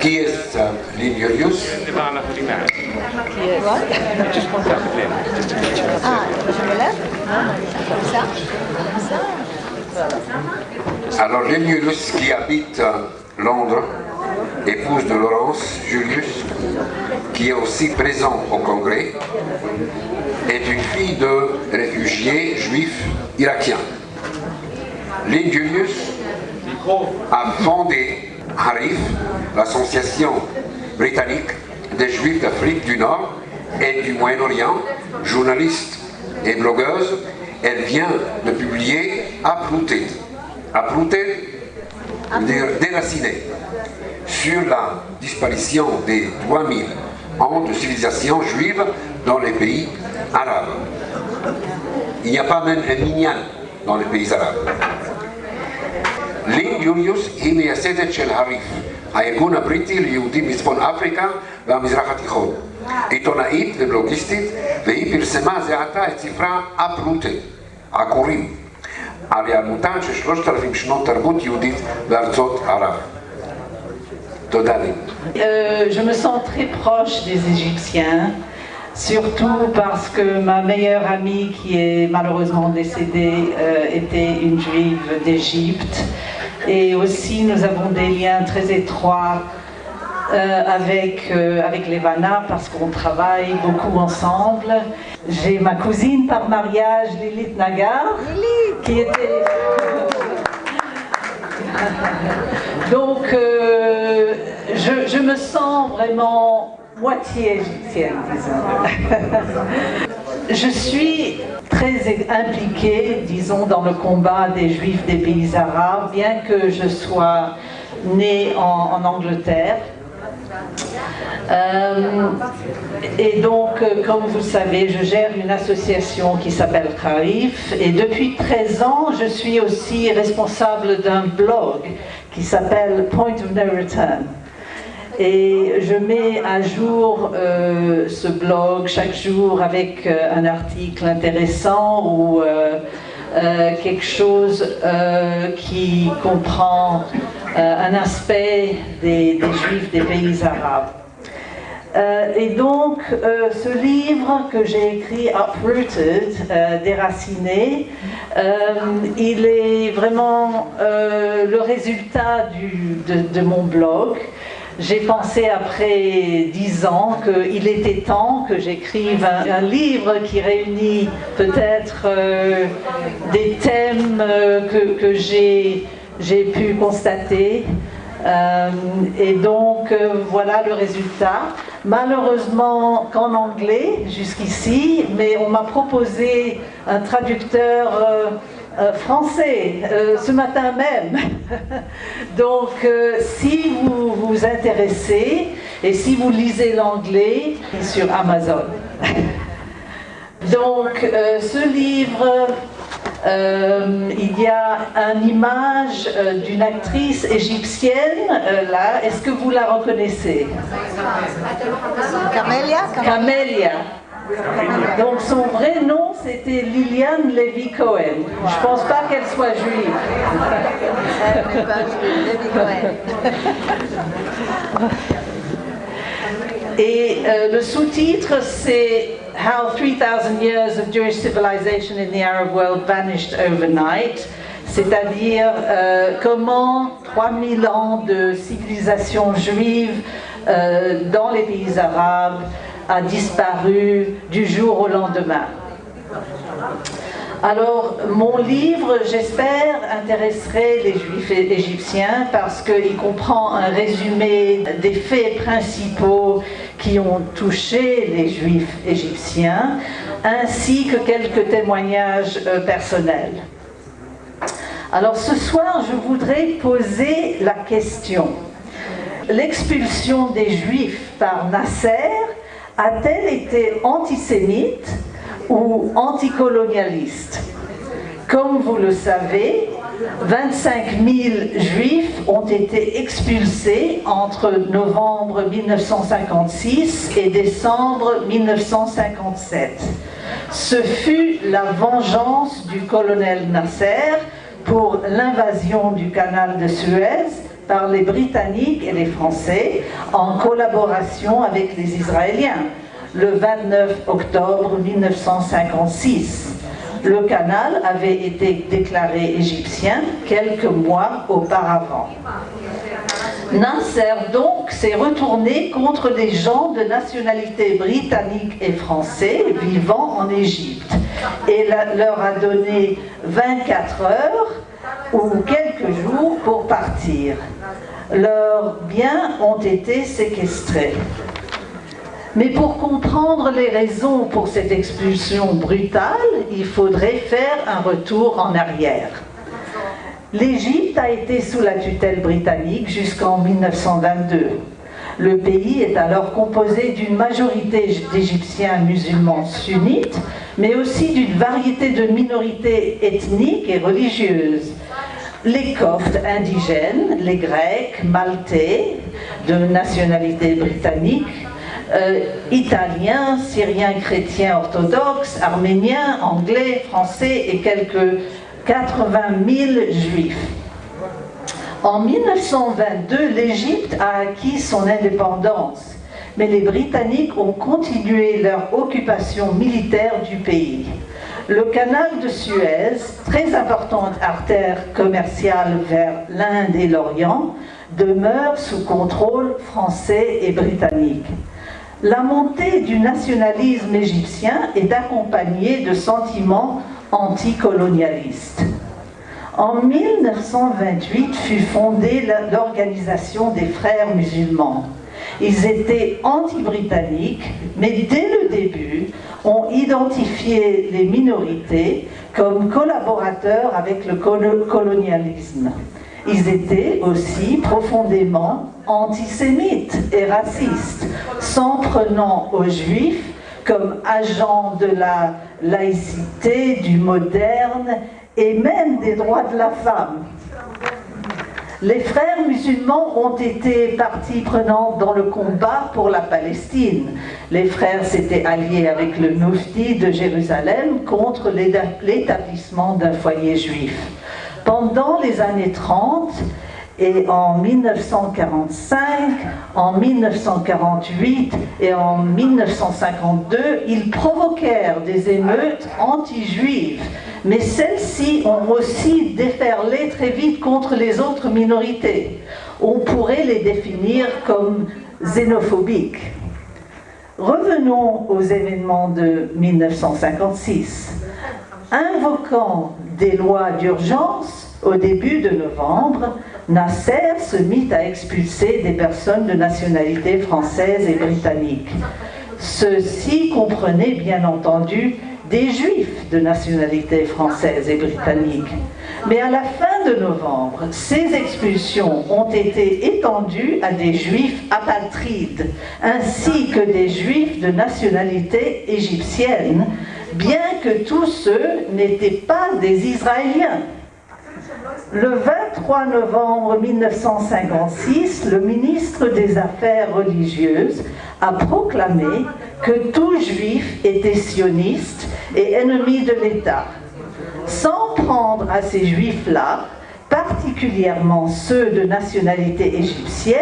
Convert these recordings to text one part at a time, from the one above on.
Qui est Lynn Julius? Ah, je me lève? Comme ça? Comme ça? Voilà. Alors Lynn Julius, qui habite Londres, épouse de Laurence Julius, qui est aussi présent au Congrès, est une fille de réfugiés juifs irakiens. Lynn Julius a fondé Harif, l'association britannique des Juifs d'Afrique du Nord et du Moyen-Orient, journaliste et blogueuse. Elle vient de publier Uprooted. Uprooted veut dire déraciné, sur la disparition des 3000 ans de civilisation juive dans les pays arabes. Il n'y a pas même un minyan dans les pays arabes. לין יוליוס היא מייסדת של הריף, הארגון הבריטי ליהודים מצפון אפריקה והמזרח התיכון. עיתונאית ובלוגיסטית, והיא פרסמה זה עתה את ספרה Uprooted, עקורים, על היעלמותן של 3,000 שנות תרבות יהודית בארצות ערב. תודה לין. Je me sens très proche des Égyptiens, surtout parce que ma meilleure amie qui est malheureusement décédée était une juive d'Égypte. Et aussi nous avons des liens très étroits avec Levana parce qu'on travaille beaucoup ensemble. J'ai ma cousine par mariage, Lilith Nagar, qui était... Donc je me sens vraiment moitié égyptienne, disons. Je suis très impliquée, disons, dans le combat des Juifs des pays arabes, bien que je sois née en Angleterre. Et donc, comme vous le savez, je gère une association qui s'appelle Harif, et depuis 13 ans, je suis aussi responsable d'un blog qui s'appelle Point of No Return. Et je mets à jour ce blog chaque jour avec un article intéressant ou quelque chose qui comprend un aspect des Juifs des pays arabes. Et donc, ce livre que j'ai écrit, Uprooted, déraciné, il est vraiment le résultat de mon blog. J'ai pensé après 10 ans qu'il était temps que j'écrive un livre qui réunit peut-être des thèmes que j'ai pu constater. Et donc voilà le résultat. Malheureusement qu'en anglais jusqu'ici, mais on m'a proposé un traducteur français ce matin même. Donc si vous vous intéressez et si vous lisez l'anglais, sur Amazon. Donc ce livre, il y a une image d'une actrice égyptienne là. Est-ce que vous la reconnaissez? Camélia. Donc son vrai nom c'était Liliane Levy Cohen. Je pense pas qu'elle soit juive. Elle n'est pas juive, Levy Cohen. Et le sous-titre c'est How 3,000 years of Jewish civilization in the Arab world vanished overnight. C'est-à-dire comment 3000 ans de civilisation juive dans les pays arabes a disparu du jour au lendemain. Alors, mon livre, j'espère, intéresserait les Juifs égyptiens parce qu'il comprend un résumé des faits principaux qui ont touché les Juifs égyptiens, ainsi que quelques témoignages personnels. Alors, ce soir, je voudrais poser la question. L'expulsion des Juifs par Nasser a-t-elle été antisémite ou anticolonialiste? Comme vous le savez, 25 000 Juifs ont été expulsés entre novembre 1956 et décembre 1957. Ce fut la vengeance du colonel Nasser pour l'invasion du canal de Suez par les Britanniques et les Français en collaboration avec les Israéliens, le 29 octobre 1956. Le canal avait été déclaré égyptien quelques mois auparavant. Nasser donc s'est retourné contre les gens de nationalité britannique et français vivant en Égypte et leur a donné 24 heures ou quelques jours pour partir. Leurs biens ont été séquestrés. Mais pour comprendre les raisons pour cette expulsion brutale, il faudrait faire un retour en arrière. L'Égypte a été sous la tutelle britannique jusqu'en 1922. Le pays est alors composé d'une majorité d'Égyptiens musulmans sunnites, mais aussi d'une variété de minorités ethniques et religieuses. Les Coptes indigènes, les Grecs, Maltais, de nationalité britannique, Italiens, Syriens chrétiens orthodoxes, Arméniens, Anglais, Français et quelques 80 000 Juifs. En 1922, l'Égypte a acquis son indépendance, mais les Britanniques ont continué leur occupation militaire du pays. Le canal de Suez, très importante artère commerciale vers l'Inde et l'Orient, demeure sous contrôle français et britannique. La montée du nationalisme égyptien est accompagnée de sentiments anticolonialistes. En 1928 fut fondée l'Organisation des Frères musulmans. Ils étaient anti-britanniques, mais dès le début ont identifié les minorités comme collaborateurs avec le colonialisme. Ils étaient aussi profondément antisémites et racistes, s'en prenant aux Juifs comme agents de la laïcité, du moderne et même des droits de la femme. Les frères musulmans ont été partie prenante dans le combat pour la Palestine. Les frères s'étaient alliés avec le Mufti de Jérusalem contre l'établissement d'un foyer juif. Pendant les années 30 et en 1945, en 1948 et en 1952, ils provoquèrent des émeutes anti-juives, mais celles-ci ont aussi déferlé très vite contre les autres minorités. On pourrait les définir comme xénophobiques. Revenons aux événements de 1956. Invoquant des lois d'urgence, au début de novembre, Nasser se mit à expulser des personnes de nationalité française et britannique. Ceux-ci comprenaient bien entendu des juifs de nationalité française et britannique. Mais à la fin de novembre, ces expulsions ont été étendues à des juifs apatrides, ainsi que des juifs de nationalité égyptienne, bien que tous ceux n'étaient pas des Israéliens. Le 23 novembre 1956, le ministre des Affaires religieuses a proclamé que tout juif était sioniste et ennemi de l'État. S'en prendre à ces juifs-là, particulièrement ceux de nationalité égyptienne,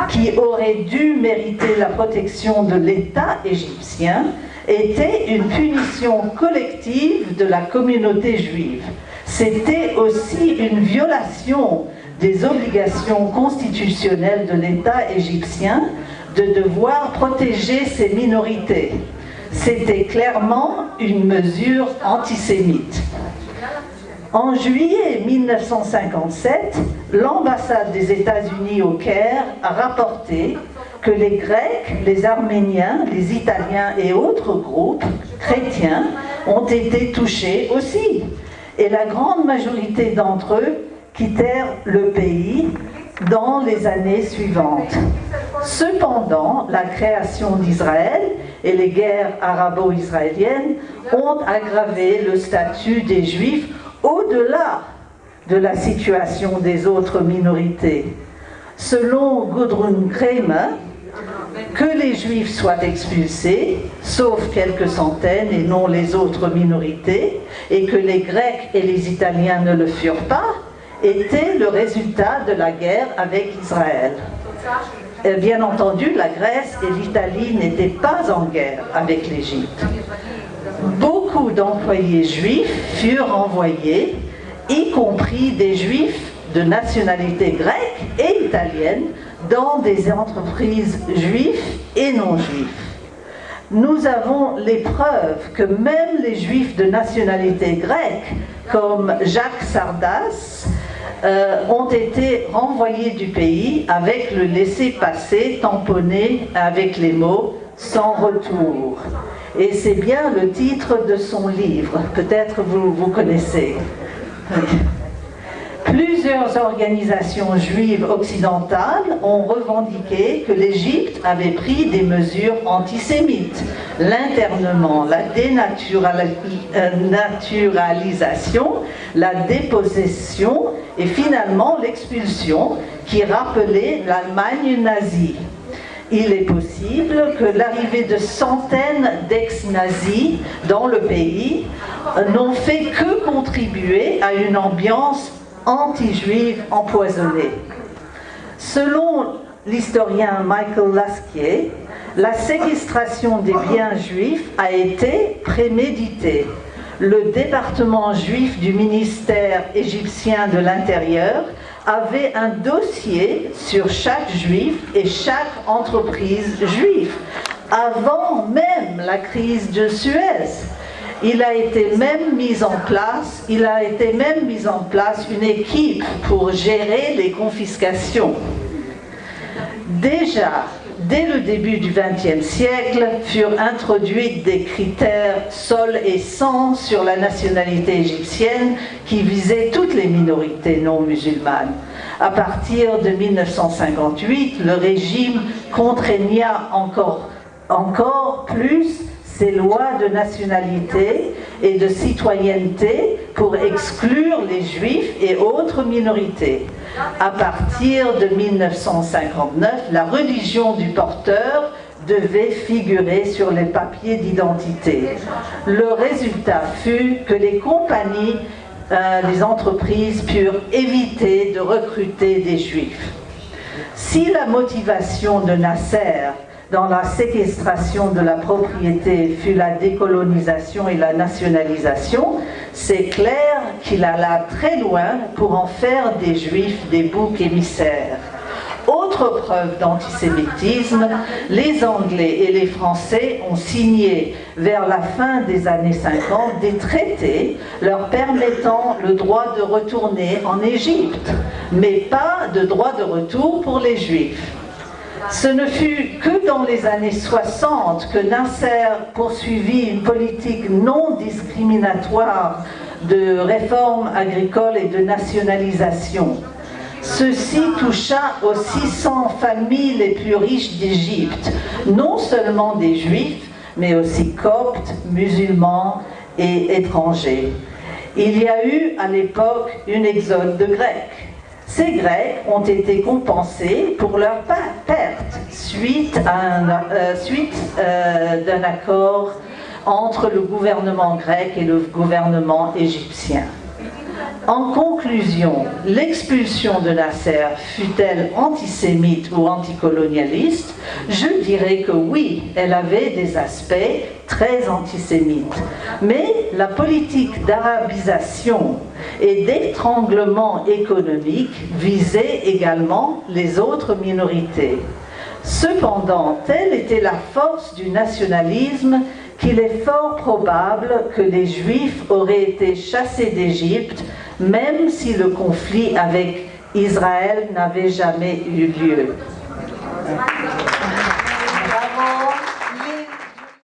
qui auraient dû mériter la protection de l'État égyptien, était une punition collective de la communauté juive. C'était aussi une violation des obligations constitutionnelles de l'État égyptien de devoir protéger ces minorités. C'était clairement une mesure antisémite. En juillet 1957, l'ambassade des États-Unis au Caire a rapporté que les Grecs, les Arméniens, les Italiens et autres groupes chrétiens ont été touchés aussi. Et la grande majorité d'entre eux quittèrent le pays dans les années suivantes. Cependant, la création d'Israël et les guerres arabo-israéliennes ont aggravé le statut des Juifs au-delà de la situation des autres minorités. Selon Gudrun Kremer, que les Juifs soient expulsés, sauf quelques centaines et non les autres minorités, et que les Grecs et les Italiens ne le furent pas, était le résultat de la guerre avec Israël. Bien entendu, la Grèce et l'Italie n'étaient pas en guerre avec l'Égypte. Beaucoup d'employés juifs furent envoyés, y compris des juifs de nationalité grecque et italienne, dans des entreprises juives et non juives. Nous avons les preuves que même les juifs de nationalité grecque, comme Jacques Sardas, ont été renvoyés du pays avec le laissez-passer tamponné avec les mots « sans retour ». Et c'est bien le titre de son livre, peut-être vous connaissez. Plusieurs organisations juives occidentales ont revendiqué que l'Égypte avait pris des mesures antisémites, l'internement, la dénaturalisation, la dépossession et finalement l'expulsion qui rappelait l'Allemagne nazie. Il est possible que l'arrivée de centaines d'ex-nazis dans le pays n'ont fait que contribuer à une ambiance anti-juive empoisonnée. Selon l'historien Michael Laskier, la séquestration des biens juifs a été préméditée. Le département juif du ministère égyptien de l'Intérieur avait un dossier sur chaque juif et chaque entreprise juive, avant même la crise de Suez. Il a été même mis en place une équipe pour gérer les confiscations. Déjà, dès le début du XXe siècle, furent introduits des critères sol et sang sur la nationalité égyptienne qui visaient toutes les minorités non musulmanes. À partir de 1958, le régime contraigna encore plus ces lois de nationalité et de citoyenneté pour exclure les juifs et autres minorités. À partir de 1959, la religion du porteur devait figurer sur les papiers d'identité. Le résultat fut que les compagnies, les entreprises purent éviter de recruter des juifs. Si la motivation de Nasser dans la séquestration de la propriété fut la décolonisation et la nationalisation, c'est clair qu'il alla très loin pour en faire des juifs des boucs émissaires. Autre preuve d'antisémitisme, les Anglais et les Français ont signé vers la fin des années 50 des traités leur permettant le droit de retourner en Égypte, mais pas de droit de retour pour les Juifs. Ce ne fut que dans les années 60 que Nasser poursuivit une politique non discriminatoire de réforme agricole et de nationalisation. Ceci toucha aux 600 familles les plus riches d'Égypte, non seulement des Juifs, mais aussi coptes, musulmans et étrangers. Il y a eu à l'époque une exode de Grecs. Ces Grecs ont été compensés pour leur perte suite d'un accord entre le gouvernement grec et le gouvernement égyptien. En conclusion, l'expulsion de Nasser fut-elle antisémite ou anticolonialiste? Je dirais que oui, elle avait des aspects très antisémites. Mais la politique d'arabisation et d'étranglement économique visait également les autres minorités. Cependant, telle était la force du nationalisme qu'il est fort probable que les Juifs auraient été chassés d'Égypte, même si le conflit avec Israël n'avait jamais eu lieu.